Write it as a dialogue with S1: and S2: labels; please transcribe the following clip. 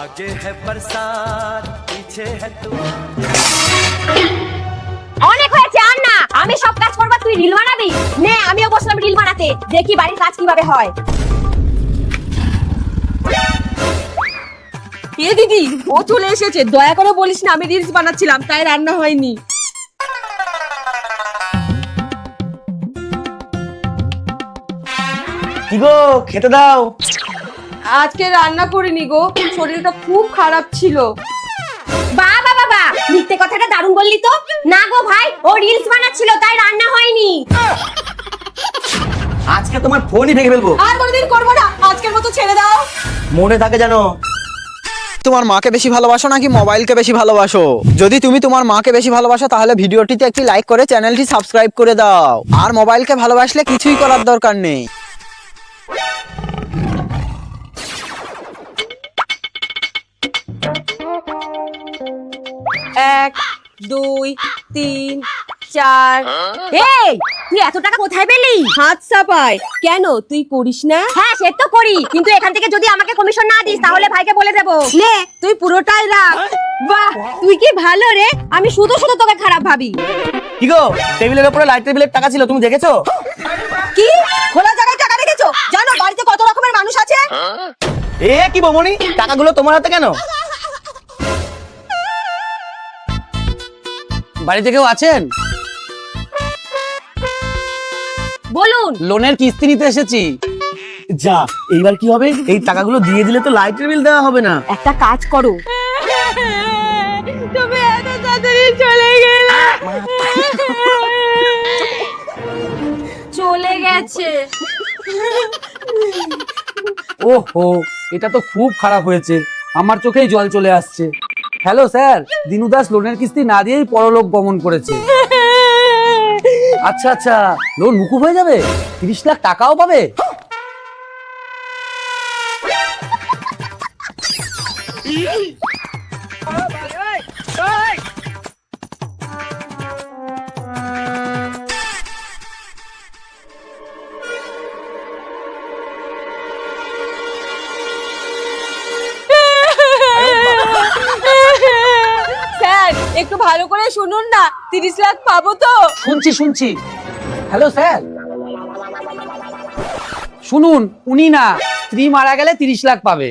S1: आगे है बरसात पीछे है तू।
S2: অনেক হয়েছে আর না, আমি সব কাজ করব, তুই রিল বানাবি। নে আমিও বসলাম রিল বানাতে, দেখি বাড়ির কাজ কিভাবে হয়।
S3: এ দিদি, ও চলে এসেছে, দয়া করে বলিস না আমি রিলস বানাচ্ছিলাম তাই রান্না হয়নি।
S4: কি গো খেতে দাও।
S3: আজকে রান্না করিনি গো, শরীরটা খুব খারাপ ছিল।
S2: বাবা বাবা, মিথ্যে কথাটা দারুণ বললি তো। না গো ভাই, ও রিলস বানাচ্ছিল তাই রান্না হয়নি।
S4: আজকে তোমার ফোনই ভেঙে ফেলবো।
S3: আর কোনোদিন করবো না, আজকের মতো ছেড়ে দাও।
S4: মনে থাকে জানো।
S5: তোমার মাকে বেশি ভালোবাসো নাকি মোবাইলকে বেশি ভালোবাসো? যদি তুমি তোমার মাকে বেশি ভালোবাসো তাহলে ভিডিওটিতে একটি লাইক করে চ্যানেলটি সাবস্ক্রাইব করে দাও। আর মোবাইলকে ভালোবাসলে কিছুই করার দরকার নেই।
S3: 1 2 3 4।
S2: এই তুই এত টাকা কোথায় পেলি?
S3: হাত চাপায় কেন, তুই করিস না?
S2: হ্যাঁ সে তো করি, কিন্তু এখান থেকে যদি আমাকে কমিশন না দিস তাহলে ভাইকে বলে দেবো।
S3: নে তুই পুরোটাই রাখ।
S2: বাহ, তুই কি ভালো রে, আমি শুধু শুধু তোকে খারাপ ভাবি।
S4: কি গো টেবিলের উপরে লাইট টেবিলের টাকা ছিল, তুমি দেখেছো?
S3: কি খোলা জায়গায় টাকা রেখেছো? জানো বাড়িতে কত রকমের মানুষ আছে?
S4: এ কি বমনি, টাকাগুলো তোমার হাতে কেন? বাড়িতে কেউ আছেন?
S2: বলুন।
S4: লোনের কিস্তি নিতে এসেছি। যা, এইবার কি হবে? এই টাকাগুলো দিয়ে দিলে তো লাইটের বিল দেওয়া হবে না।
S2: একটা কাজ করো,
S3: তুমি এত তাড়াতাড়ি চলে গেলে।
S2: চলে গেছে।
S6: ওহো, এটা তো খুব খারাপ হয়েছে, আমার চোখেই জল চলে আসছে। হ্যালো স্যার, দিনু দাস লোনের কিস্তি না দিয়েই পরলোক গমন করেছে। আচ্ছা আচ্ছা, লোন মুকুব হয়ে যাবে, 30 লাখ টাকাও পাবে?
S3: স্যার একটু ভালো করে শুনুন না, 30 লাখ পাবো তো?
S6: শুনছি শুনছি। হ্যালো স্যার, শুনুন, উনি না, স্ত্রী মারা গেলে 30 লাখ পাবে।